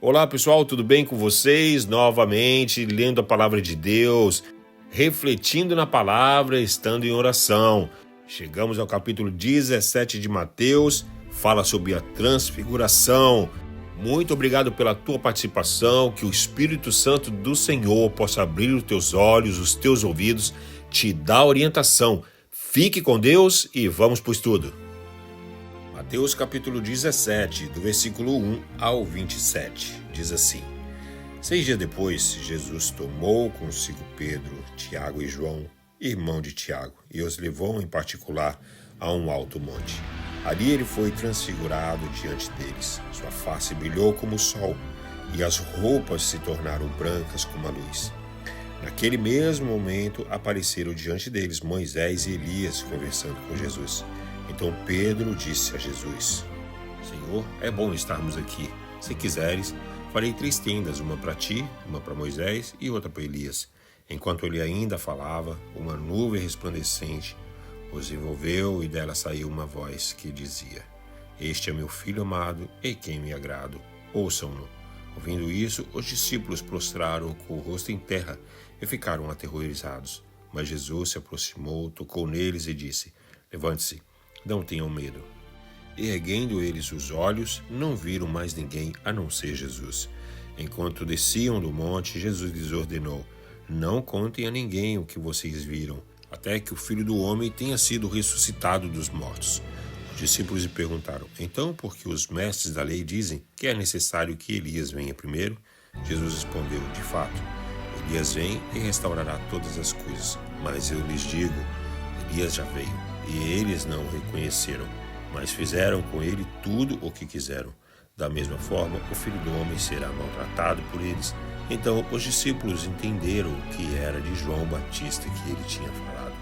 Olá pessoal, tudo bem com vocês? Novamente, lendo a palavra de Deus, refletindo na palavra, estando em oração. Chegamos ao capítulo 17 de Mateus, fala sobre a transfiguração. Muito obrigado pela tua participação, que o Espírito Santo do Senhor possa abrir os teus olhos, os teus ouvidos, te dar orientação. Fique com Deus e vamos para o estudo. Mateus capítulo 17, do versículo 1 ao 27, diz assim: 6 dias depois, Jesus tomou consigo Pedro, Tiago e João, irmão de Tiago, e os levou em particular a um alto monte. Ali ele foi transfigurado diante deles. Sua face brilhou como o sol, e as roupas se tornaram brancas como a luz. Naquele mesmo momento apareceram diante deles Moisés e Elias conversando com Jesus. Então Pedro disse a Jesus: Senhor, é bom estarmos aqui. Se quiseres, farei 3 tendas, uma para ti, uma para Moisés e outra para Elias. Enquanto ele ainda falava, uma nuvem resplandecente os envolveu e dela saiu uma voz que dizia: Este é meu filho amado, em quem me agrado. Ouçam-no. Ouvindo isso, os discípulos prostraram com o rosto em terra e ficaram aterrorizados. Mas Jesus se aproximou, tocou neles e disse: Levante-se. Não tenham medo. E erguendo eles os olhos, não viram mais ninguém a não ser Jesus. Enquanto desciam do monte, Jesus lhes ordenou: Não contem a ninguém o que vocês viram, até que o Filho do Homem tenha sido ressuscitado dos mortos. Os discípulos lhe perguntaram: Então, por que os mestres da lei dizem que é necessário que Elias venha primeiro? Jesus respondeu: De fato, Elias vem e restaurará todas as coisas. Mas eu lhes digo, Elias já veio. E eles não o reconheceram, mas fizeram com ele tudo o que quiseram. Da mesma forma, o Filho do Homem será maltratado por eles. Então os discípulos entenderam que era de João Batista que ele tinha falado.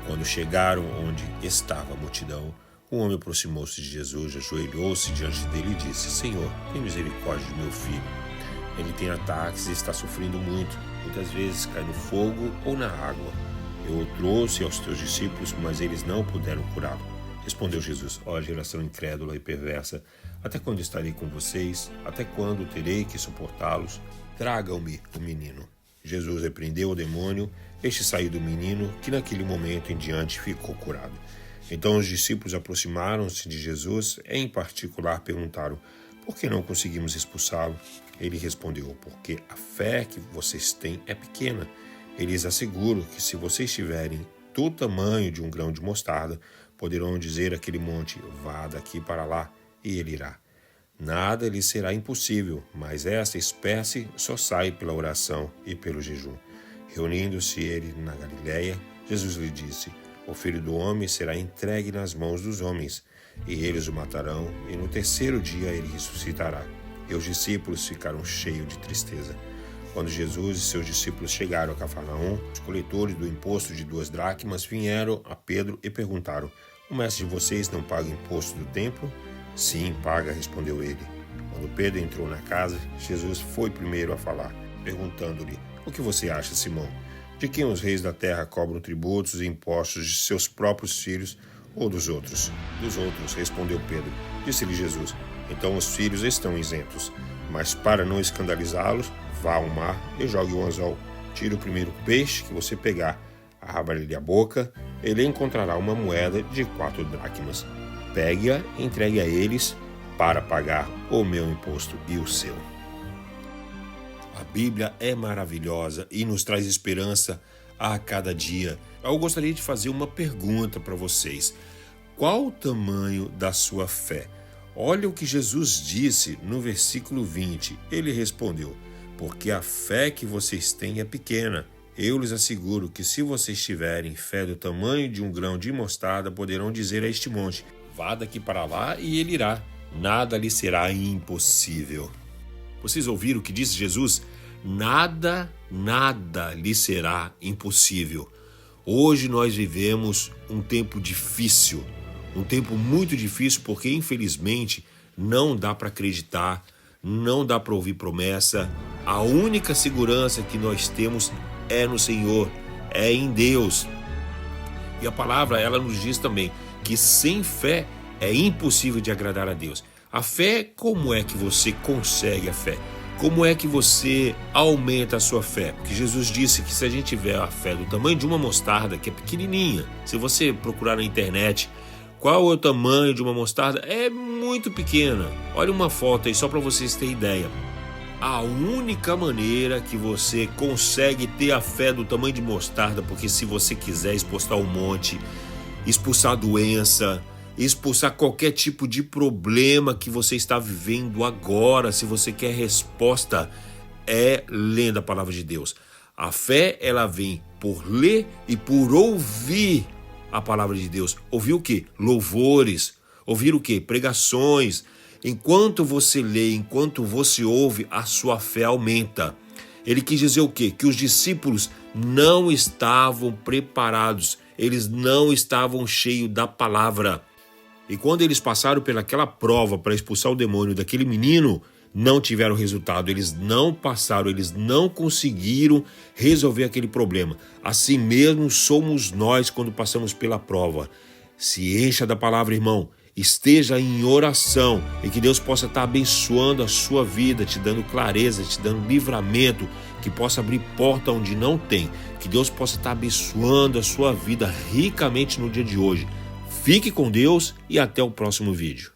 Quando chegaram onde estava a multidão, um homem aproximou-se de Jesus, ajoelhou-se diante dele e disse: Senhor, tem misericórdia de meu filho. Ele tem ataques e está sofrendo muito. Muitas vezes cai no fogo ou na água. Eu o trouxe aos teus discípulos, mas eles não puderam curá-lo. Respondeu Jesus: Ó geração incrédula e perversa, até quando estarei com vocês? Até quando terei que suportá-los? Tragam-me o menino. Jesus repreendeu o demônio, este saiu do menino, que naquele momento em diante ficou curado. Então os discípulos aproximaram-se de Jesus, em particular perguntaram: Por que não conseguimos expulsá-lo? Ele respondeu: Porque a fé que vocês têm é pequena. Eles asseguram que se vocês tiverem do tamanho de um grão de mostarda, poderão dizer àquele monte: vá daqui para lá, e ele irá. Nada lhe será impossível, mas esta espécie só sai pela oração e pelo jejum. Reunindo-se ele na Galiléia, Jesus lhe disse: O Filho do Homem será entregue nas mãos dos homens, e eles o matarão, e no 3º dia ele ressuscitará. E os discípulos ficaram cheios de tristeza. Quando Jesus e seus discípulos chegaram a Cafarnaum, os coletores do imposto de 2 dracmas vieram a Pedro e perguntaram: O mestre de vocês não paga imposto do templo? Sim, paga, respondeu ele. Quando Pedro entrou na casa, Jesus foi primeiro a falar, perguntando-lhe: O que você acha, Simão? De quem os reis da terra cobram tributos e impostos, de seus próprios filhos ou dos outros? Dos outros, respondeu Pedro. Disse-lhe Jesus: Então os filhos estão isentos. Mas para não escandalizá-los, vá ao mar e jogue o anzol. Tire o primeiro peixe que você pegar, abra-lhe a boca, ele encontrará uma moeda de 4 dracmas. Pegue-a e entregue a eles para pagar o meu imposto e o seu. A Bíblia é maravilhosa e nos traz esperança a cada dia. Eu gostaria de fazer uma pergunta para vocês. Qual o tamanho da sua fé? Olha o que Jesus disse no versículo 20. Ele respondeu: Porque a fé que vocês têm é pequena. Eu lhes asseguro que se vocês tiverem fé do tamanho de um grão de mostarda, poderão dizer a este monte: vá daqui para lá, e ele irá. Nada lhe será impossível. Vocês ouviram o que disse Jesus? Nada lhe será impossível. Hoje nós vivemos um tempo difícil, um tempo muito difícil, porque infelizmente não dá para acreditar, não dá para ouvir promessa. A única segurança que nós temos é no Senhor, é em Deus. E a palavra, ela nos diz também que sem fé é impossível de agradar a Deus. A fé, como é que você consegue a fé? Como é que você aumenta a sua fé? Porque Jesus disse que se a gente tiver a fé do tamanho de uma mostarda, que é pequenininha, se você procurar na internet qual é o tamanho de uma mostarda, é muito pequena. Olha uma foto aí só para vocês terem ideia. A única maneira que você consegue ter a fé do tamanho de mostarda, porque se você quiser expulsar o monte, expulsar a doença, expulsar qualquer tipo de problema que você está vivendo agora, se você quer resposta, é lendo a palavra de Deus. A fé, ela vem por ler e por ouvir a palavra de Deus. Ouvir o quê? Louvores. Ouvir o quê? Pregações. Enquanto você lê, enquanto você ouve, a sua fé aumenta. Ele quis dizer o quê? Que os discípulos não estavam preparados, eles não estavam cheios da palavra. E quando eles passaram pelaquela prova para expulsar o demônio daquele menino, não tiveram resultado, eles não passaram, eles não conseguiram resolver aquele problema. Assim mesmo somos nós quando passamos pela prova. Se encha da palavra, irmão. Esteja em oração e que Deus possa estar abençoando a sua vida, te dando clareza, te dando livramento, que possa abrir porta onde não tem, que Deus possa estar abençoando a sua vida ricamente no dia de hoje. Fique com Deus e até o próximo vídeo.